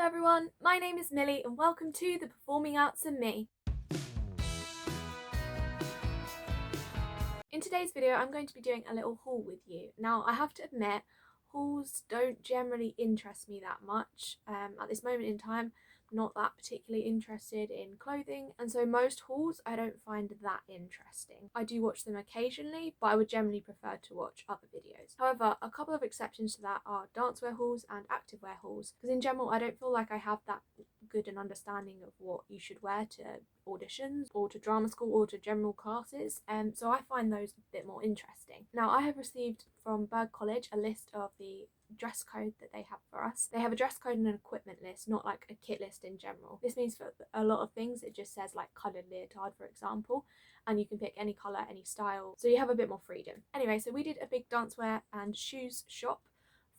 Hello everyone, my name is Millie and welcome to the Performing Arts and Me. In today's video I'm going to be doing a little haul with you. Now I have to admit, hauls don't generally interest me that much. At this moment in time, I'm not that particularly interested in clothing, and so most hauls I don't find that interesting. I do watch them occasionally, but I would generally prefer to watch other videos. However, a couple of exceptions to that are dancewear hauls and activewear hauls, because in general I don't feel like I have that good an understanding of what you should wear to auditions or to drama school or to general classes, so I find those a bit more interesting. Now I have received from Berg College a list of the dress code that they have for us. They have a dress code and an equipment list, not like a kit list in general. This means for a lot of things it just says like coloured leotard, for example, and you can pick any colour, any style, so you have a bit more freedom. Anyway, so we did a big dancewear and shoes shop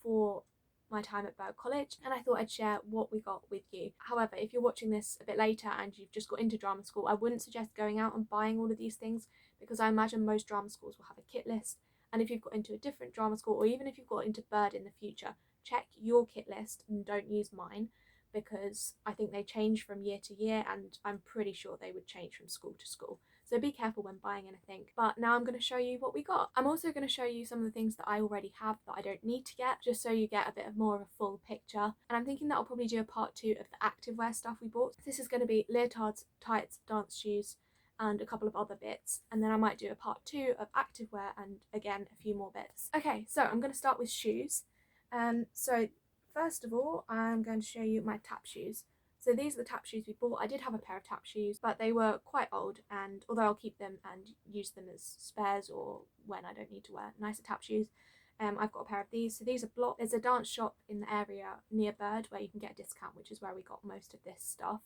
for my time at Berg College, and I thought I'd share what we got with you. However, if you're watching this a bit later and you've just got into drama school, I wouldn't suggest going out and buying all of these things, because I imagine most drama schools will have a kit list, and if you've got into a different drama school, or even if you've got into Bird in the future, check your kit list and don't use mine, because I think they change from year to year and I'm pretty sure they would change from school to school. So be careful when buying anything. But now I'm going to show you what we got. I'm also going to show you some of the things that I already have that I don't need to get, just so you get a bit of more of a full picture. And I'm thinking that I'll probably do a part 2 of the activewear stuff we bought. This is going to be leotards, tights, dance shoes, and a couple of other bits, and then I might do a part 2 of activewear and again a few more bits. Okay, so I'm going to start with shoes. So first of all, I'm going to show you my tap shoes. So these are the tap shoes we bought. I did have a pair of tap shoes, but they were quite old, and although I'll keep them and use them as spares or when I don't need to wear nicer tap shoes, I've got a pair of these. So these are block. There's a dance shop in the area near Bird where you can get a discount, which is where we got most of this stuff.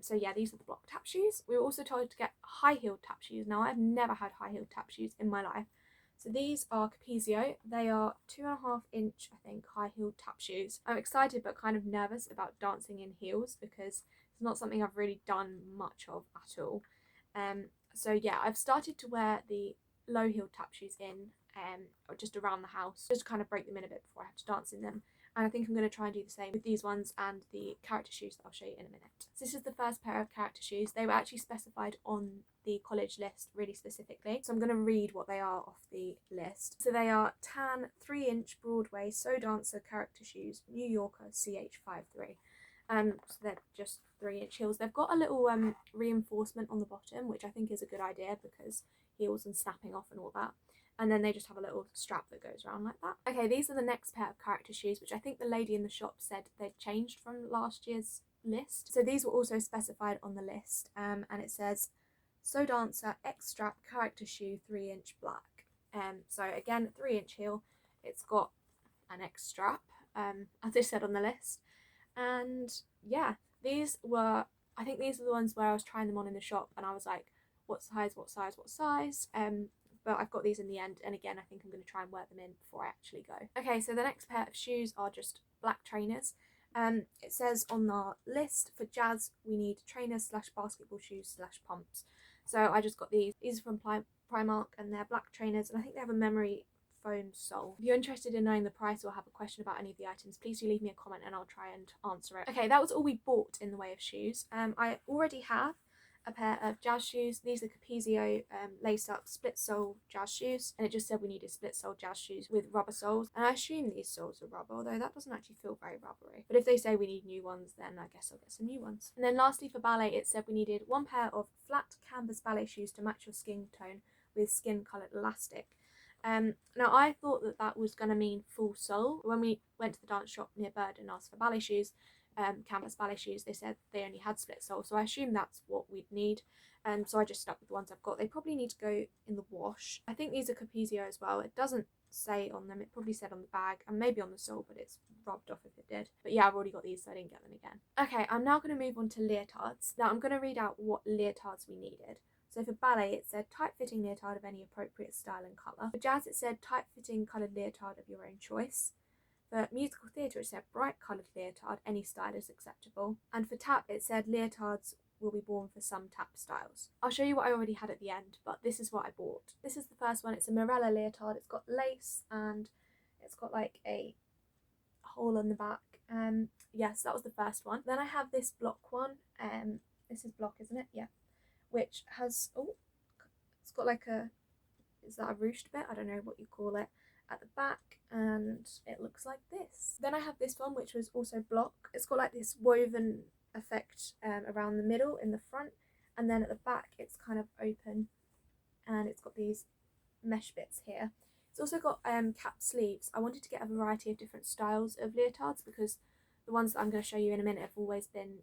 So yeah, these are the block tap shoes. We were also told to get high-heeled tap shoes. Now I've never had high-heeled tap shoes in my life. So these are Capezio. They are 2.5 inch, I think, high-heeled tap shoes. I'm excited but kind of nervous about dancing in heels because it's not something I've really done much of at all. So yeah, I've started to wear the low-heeled tap shoes in or just around the house, just to kind of break them in a bit before I have to dance in them. And I think I'm going to try and do the same with these ones and the character shoes that I'll show you in a minute. So this is the first pair of character shoes. They were actually specified on the college list really specifically, so I'm going to read what they are off the list. So they are tan 3-inch Broadway So Dancer character shoes, New Yorker CH53. So they're just 3-inch heels. They've got a little reinforcement on the bottom, which I think is a good idea because heels and snapping off and all that. And then they just have a little strap that goes around like that. Okay, these are the next pair of character shoes, which I think the lady in the shop said they'd changed from last year's list. So these were also specified on the list, and it says So Dancer X Strap character shoe 3-inch black. So again, 3-inch heel. It's got an X strap, as I said on the list. And yeah, these were, I think these are the ones where I was trying them on in the shop and I was like, what size, what size, what size? But I've got these in the end, and again I think I'm going to try and wear them in before I actually go. Okay, so the next pair of shoes are just black trainers. It says on the list for jazz we need trainers slash basketball shoes slash pumps. So I just got these. These are from Primark and they're black trainers, and I think they have a memory foam sole. If you're interested in knowing the price or have a question about any of the items, please do leave me a comment and I'll try and answer it. Okay, that was all we bought in the way of shoes. I already have a pair of jazz shoes. These are Capezio lace up split sole jazz shoes, and it just said we needed split sole jazz shoes with rubber soles, and I assume these soles are rubber, although that doesn't actually feel very rubbery. But if they say we need new ones, then I guess I'll get some new ones. And then lastly for ballet, it said we needed one pair of flat canvas ballet shoes to match your skin tone with skin coloured elastic. Now I thought that that was going to mean full sole. When we went to the dance shop near Bird and asked for ballet shoes, canvas ballet shoes, they said they only had split sole, so I assume that's what we'd need, so I just stuck with the ones I've got. They probably need to go in the wash. I think these are Capezio as well. It doesn't say on them, it probably said on the bag and maybe on the sole, but it's rubbed off if it did. But yeah, I've already got these, so I didn't get them again. Okay, I'm now going to move on to leotards. Now I'm going to read out what leotards we needed. So for ballet it said tight-fitting leotard of any appropriate style and colour. For jazz it said tight-fitting coloured leotard of your own choice. For musical theatre, it said bright coloured leotard, any style is acceptable. And for tap, it said leotards will be worn for some tap styles. I'll show you what I already had at the end, but this is what I bought. This is the first one. It's a Morella leotard. It's got lace and it's got like a hole on the back Yes, that was the first one. Then I have this block one. This is block, isn't it? Yeah. Which has, oh, it's got like a, is that a ruched bit? I don't know what you call it, at the back, and it looks like this. Then I have this one, which was also block. It's got like this woven effect around the middle in the front, and then at the back it's kind of open, and it's got these mesh bits here. It's also got cap sleeves. I wanted to get a variety of different styles of leotards because the ones that I'm going to show you in a minute have always been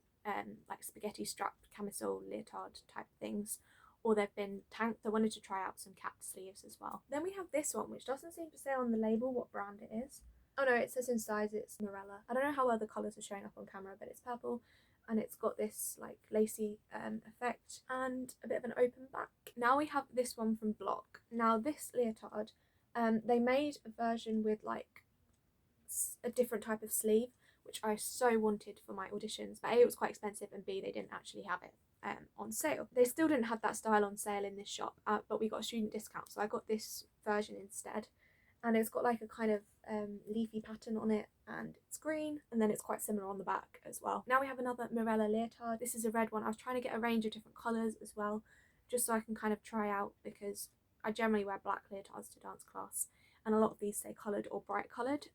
like spaghetti strapped camisole leotard type things, or they've been tanked. I wanted to try out some cap sleeves as well. Then we have this one, which doesn't seem to say on the label what brand it is. Oh no, it says in size it's Morella. I don't know how well the colours are showing up on camera, but it's purple, and it's got this like lacy effect and a bit of an open back. Now we have this one from Block. Now this leotard, they made a version with like a different type of sleeve, which I so wanted for my auditions, but A, it was quite expensive, and B, they didn't actually have it on sale. They still didn't have that style on sale in this shop, but we got a student discount, so I got this version instead. And it's got like a kind of leafy pattern on it, and it's green, and then it's quite similar on the back as well. Now we have another Morella leotard. This is a red one. I was trying to get a range of different colours as well, just so I can kind of try out, because I generally wear black leotards to dance class, and a lot of these say coloured or bright coloured,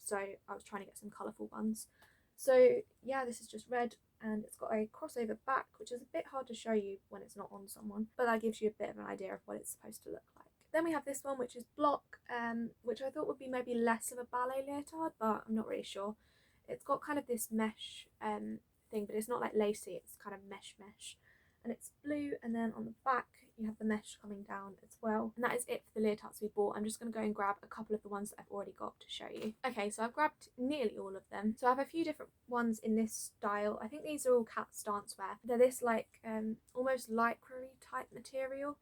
so I was trying to get some colourful ones. So yeah, this is just red, and it's got a crossover back, which is a bit hard to show you when it's not on someone, but that gives you a bit of an idea of what it's supposed to look like. Then we have this one, which is block, which I thought would be maybe less of a ballet leotard, but I'm not really sure. It's got kind of this mesh thing, but it's not like lacy, it's kind of mesh, and it's blue, and then on the back you have the mesh coming down as well. And that is it for the leotards we bought. I'm just going to go and grab a couple of the ones that I've already got to show you. Okay, so I've grabbed nearly all of them. So I have a few different ones in this style. I think these are all Cat's dancewear. They're this like almost lycra-y type material.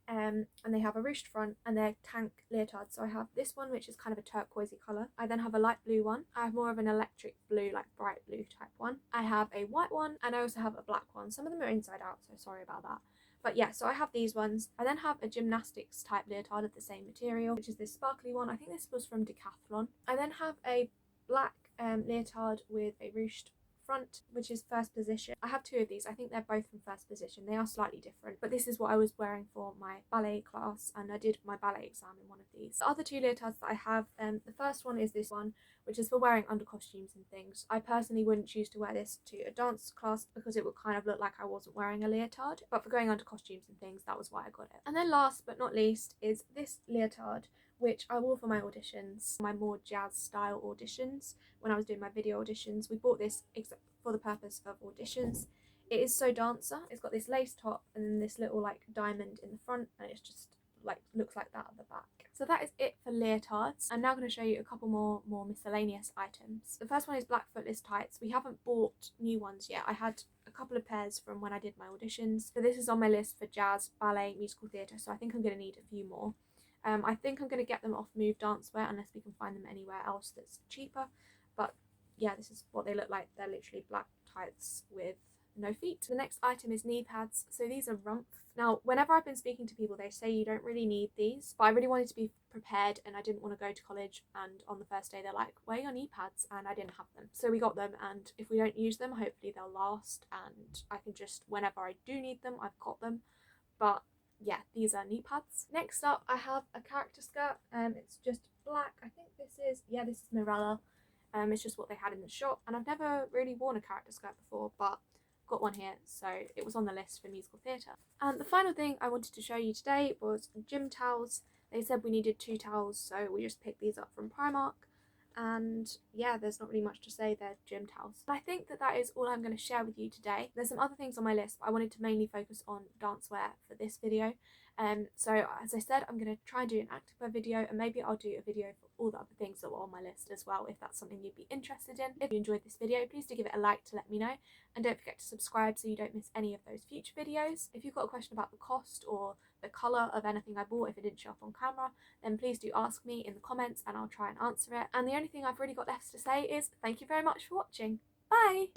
And they have a ruched front, and they're tank leotards. So I have this one, which is kind of a turquoisey colour. I then have a light blue one. I have more of an electric blue, like bright blue type one. I have a white one, and I also have a black one. Some of them are inside out, so sorry about that. But yeah, so I have these ones. I then have a gymnastics type leotard of the same material, which is this sparkly one. I think this was from Decathlon. I then have a black leotard with a ruched front, which is first position. I have two of these. I think they're both from first position. They are slightly different, but this is what I was wearing for my ballet class, and I did my ballet exam in one of these. The other two leotards that I have, the first one is this one, which is for wearing under costumes and things. I personally wouldn't choose to wear this to a dance class because it would kind of look like I wasn't wearing a leotard, but for going under costumes and things, that was why I got it. And then last but not least is this leotard, which I wore for my auditions, my more jazz style auditions. When I was doing my video auditions, we bought this for the purpose of auditions. It is so dancer. It's got this lace top and then this little like diamond in the front, and it's just like looks like that at the back. So that is it for leotards. I'm now going to show you a couple more miscellaneous items. The first one is black footless tights. We haven't bought new ones yet. I had a couple of pairs from when I did my auditions. So this is on my list for jazz, ballet, musical theatre, so I think I'm going to need a few more. I think I'm going to get them off Move Dancewear unless we can find them anywhere else that's cheaper. But yeah, this is what they look like. They're literally black tights with no feet. The next item is knee pads. So these are Rumpf. Now, whenever I've been speaking to people, they say you don't really need these, but I really wanted to be prepared, and I didn't want to go to college, and on the first day they're like, where are your knee pads? And I didn't have them. So we got them, and if we don't use them, hopefully they'll last, and I can just, whenever I do need them, I've got them. But yeah, these are knee pads. Next up, I have a character skirt. It's just black. I think this is Morella. It's just what they had in the shop, and I've never really worn a character skirt before, but got one here, so it was on the list for musical theatre. And the final thing I wanted to show you today was gym towels. They said we needed 2 towels, so we just picked these up from Primark. And yeah, there's not really much to say, they're gym towels. I think that is all I'm going to share with you today. There's some other things on my list, but I wanted to mainly focus on dancewear for this video. So as I said, I'm going to try and do an activewear video, and maybe I'll do a video for all the other things that were on my list as well, if that's something you'd be interested in. If you enjoyed this video, please do give it a like to let me know, and don't forget to subscribe so you don't miss any of those future videos. If you've got a question about the cost or the colour of anything I bought, if it didn't show up on camera, then please do ask me in the comments and I'll try and answer it. And the only thing I've really got left to say is thank you very much for watching. Bye!